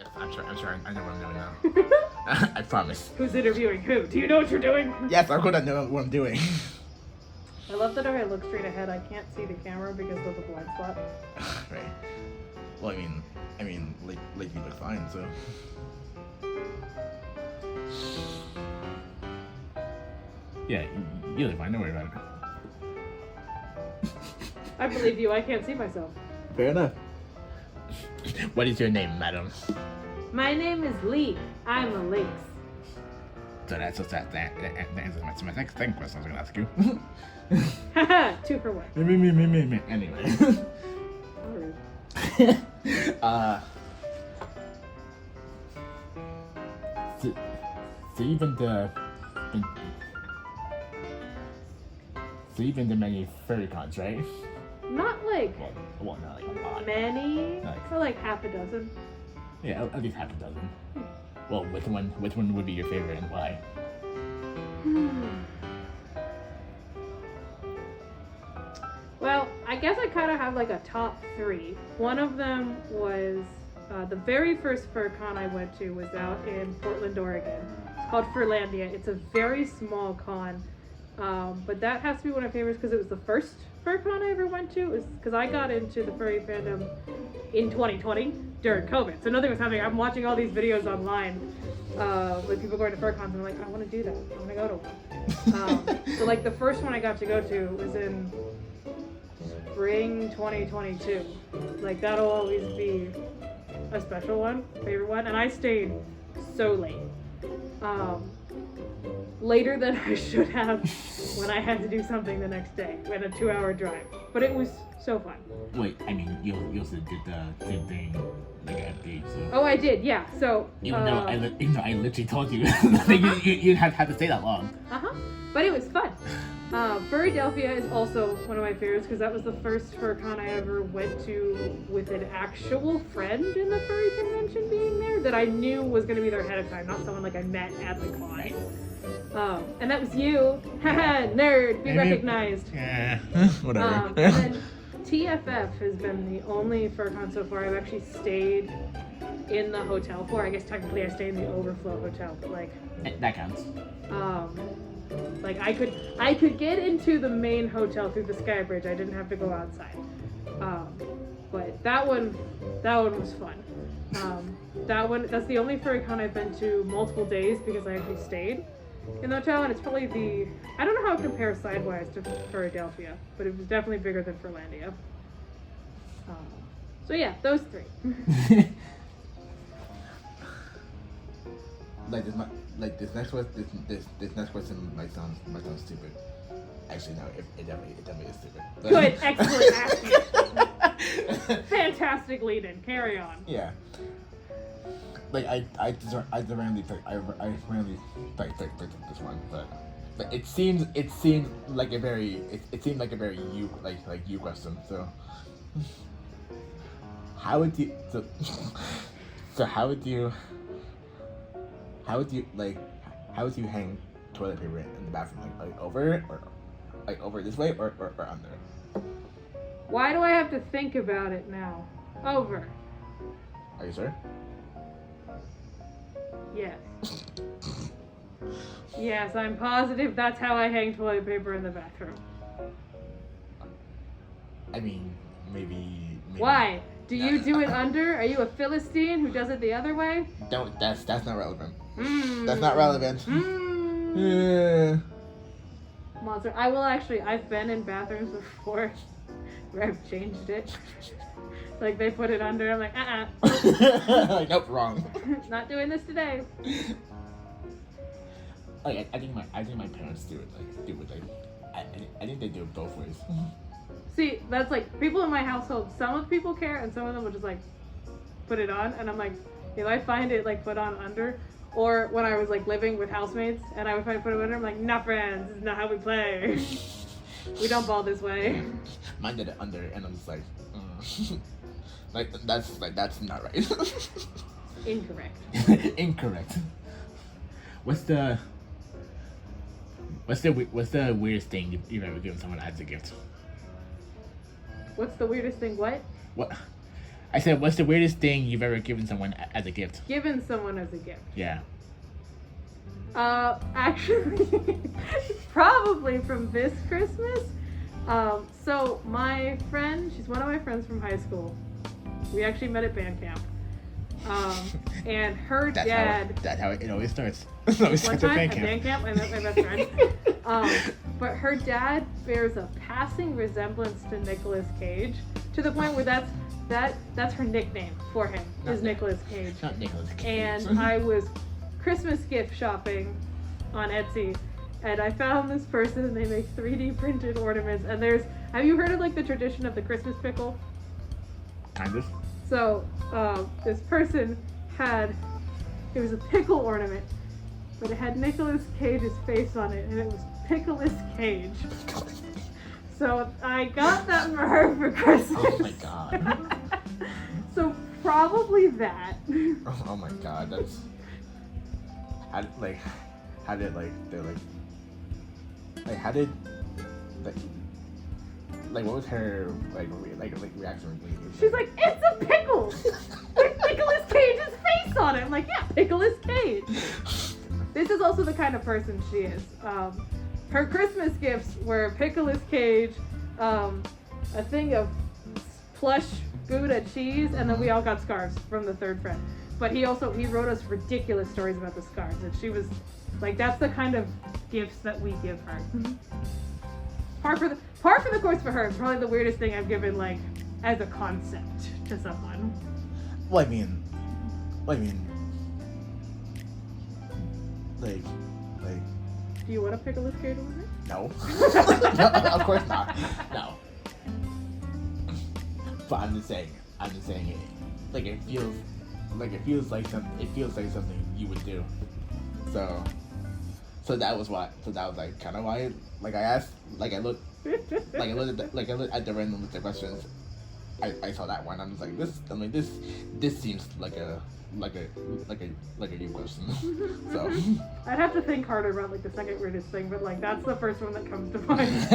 Yes, I'm sure. I know what I'm doing now. I promise. Who's interviewing who? Do you know what you're doing? Yes, I'm gonna know what I'm doing. I love that if I look straight ahead, I can't see the camera because of the blind spot. Right. Well, I mean, like you look fine, so. Yeah, you look fine. Don't worry about it. I believe you. I can't see myself. Fair enough. What is your name, madam? My name is Leigh. I'm a Lynx. So that answers my second question I was gonna ask you. Haha, 2 for 1. Me. Anyway. Rude. So you've been to many furry cons, right? Not like Well, not like a lot. many, Like- for like half a dozen. Yeah, at least half a dozen. Well, which one would be your favorite and why? Well, I guess I kind of have like a top 3. One of them was the very first FurCon I went to was out in Portland, Oregon. It's called Furlandia. It's a very small con, but that has to be one of my favorites because it was the first FurCon I ever went to. It was because I got into the furry fandom in 2020 during COVID. So nothing was happening. I'm watching all these videos online with people going to FurCons, and I'm like, I want to do that. I want to go to one. So like the first one I got to go to was in spring 2022. Like that'll always be a special one, favorite one. And I stayed so late. Later than I should have when I had to do something the next day. We had a 2-hour drive. But it was so fun. Wait, I mean, you also did the same thing like at the so. Oh, I did, yeah. So Even though I literally told you like, you had to stay that long. But it was fun. Furrydelphia is also one of my favorites because that was the first FurCon I ever went to with an actual friend in the furry convention being there that I knew was going to be there ahead of time, not someone like I met at the con. Right. And that was you. Haha, nerd, be recognized. Yeah, whatever. And then TFF has been the only FurCon so far I've actually stayed in the hotel for. I guess technically I stayed in the overflow hotel, but like That counts. like I could get into the main hotel through the sky bridge. I didn't have to go outside. But that one was fun. That's the only FurryCon I've been to multiple days because I actually stayed in the hotel, and it's probably I don't know how it compares sidewise to Furrydelphia, but it was definitely bigger than Furlandia. So yeah, those 3. This next question might sound stupid. Actually, no, it definitely is stupid. Good, excellent, accurate. Fantastic lead-in. Carry on. Yeah. Like I randomly picked this one, but it seemed like a very you question. So how would you hang toilet paper in the bathroom? Like over it or like over this way or under? Why do I have to think about it now? Over. Are you sure? Yes. Yes, I'm positive that's how I hang toilet paper in the bathroom. I mean, maybe. Why? Do you do it under? Are you a Philistine who does it the other way? Don't. That's not relevant. That's not relevant. Yeah. Monster. I will actually. I've been in bathrooms before where I've changed it. Like they put it under. I'm like, Like, nope, wrong. Not doing this today. Like, I think my parents do it. I think they do it both ways. See, that's like people in my household. Some of the people care, and some of them will just like put it on. And I'm like, if I find it like put on under, or when I was like living with housemates and I would find put it under, I'm like, nah, friends, this is not how we play. We don't ball this way. Mine did it under, and I'm just like, that's not right. Incorrect. Incorrect. What's the weirdest thing you've ever given someone as a gift? What's the weirdest thing? What? What? I said, what's the weirdest thing you've ever given someone as a gift? Given someone as a gift. Yeah. Actually, probably from this Christmas. So my friend, she's one of my friends from high school. We actually met at band camp. And her dad. That's how it always starts. It always One starts time at at band camp, I met my best friend. But her dad bears a passing resemblance to Nicolas Cage, to the point where that's her nickname for him, is Nicolas Cage. Not Nicolas Cage. And I was Christmas gift shopping on Etsy, and I found this person, and they make 3D printed ornaments. And have you heard of like the tradition of the Christmas pickle? Kind of. So this person it was a pickle ornament, but it had Nicolas Cage's face on it, and it was Pickleous Cage. So I got that for her for Christmas. Oh my god. So probably that. Oh my god, that's... How did what was her reaction? She's like, it's a pickle with Nicolas Cage's face on it. I'm like, yeah, Pickleous Cage. This is also the kind of person she is. Her Christmas gifts were Pickleous Cage, a thing of plush Gouda cheese, and then we all got scarves from the third friend. But he wrote us ridiculous stories about the scarves, and she was like, that's the kind of gifts that we give her. Par for the course for her. Probably the weirdest thing I've given, like, as a concept to someone. Well, I mean, like. Do you want to Pickleous Cage ornament? No. No, of course not. No. But I'm just saying it. Like it feels like something you would do. So that was like kind of why, like I asked, like I looked at the random list of questions. I saw that one. I'm just like this seems like a you question. So I'd have to think harder about like the second weirdest thing, but like that's the first one that comes to mind.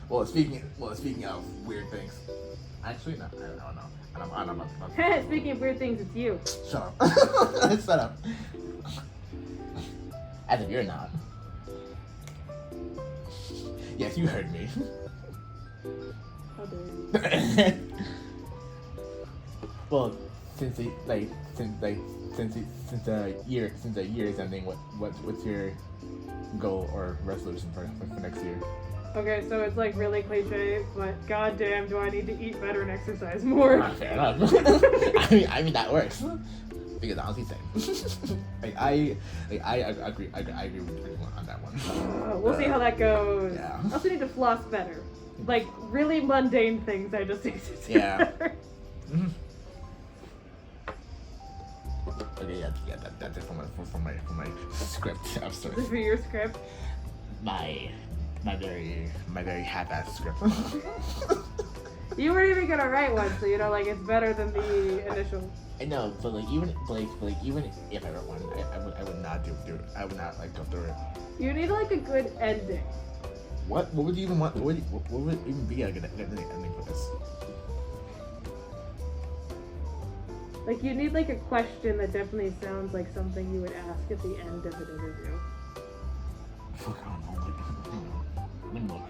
Well, speaking of weird things, actually no, I don't know. Speaking of weird things, it's you. Shut up. Shut up. As if you're not. Yes, you heard me. How dare you? Well, since the year is ending, what's your goal or resolution for next year? Okay, so it's like really cliche, but goddamn, do I need to eat better and exercise more? Fair enough. I mean that works. Because honestly, same. I agree with you on that one. We'll see how that goes. Yeah. I also need to floss better. Like really mundane things I just need to do. Yeah. Better. Mm-hmm. Okay, yeah, that's it for my script. I'm sorry. For your script. My very half-assed script. You weren't even gonna write one, so you know, like it's better than the initial. I know, but even if I wrote one, I would not do it. I would not like go through it. You need like a good ending. What would you even want? What would even be a good ending for this? Like you need like a question that definitely sounds like something you would ask at the end of an interview. Fuck, I don't know. Let me look.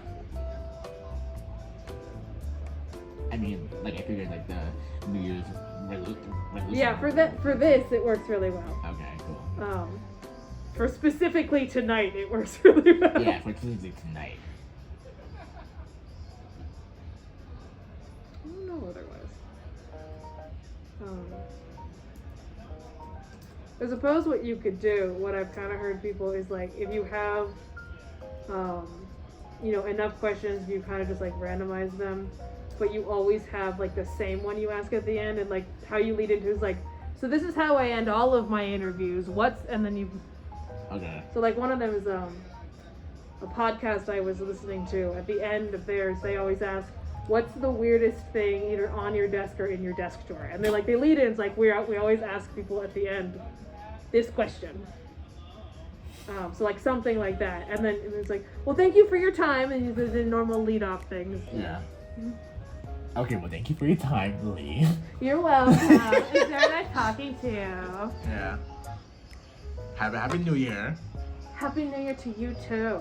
I mean, like I figured like the New Year's resolution. Yeah, for this it works really well. Okay, cool. For specifically tonight, it works really well. Yeah, for Tuesday tonight. I don't know otherwise. I suppose what you could do, what I've kind of heard people is like, if you have, enough questions, you kind of just like randomize them, but you always have like the same one you ask at the end, and like how you lead into is like, so this is how I end all of my interviews. And then you. Okay. So like one of them is a podcast I was listening to. At the end of theirs, they always ask, what's the weirdest thing either on your desk or in your desk drawer? And they lead in, it's like we always ask people at the end this question. So like something like that. And then it's like, well, thank you for your time, and the normal lead off things. Yeah. Okay, well, thank you for your time, Leigh. You're welcome. It's very nice talking to you. Yeah. Have a happy New Year. Happy New Year to you too.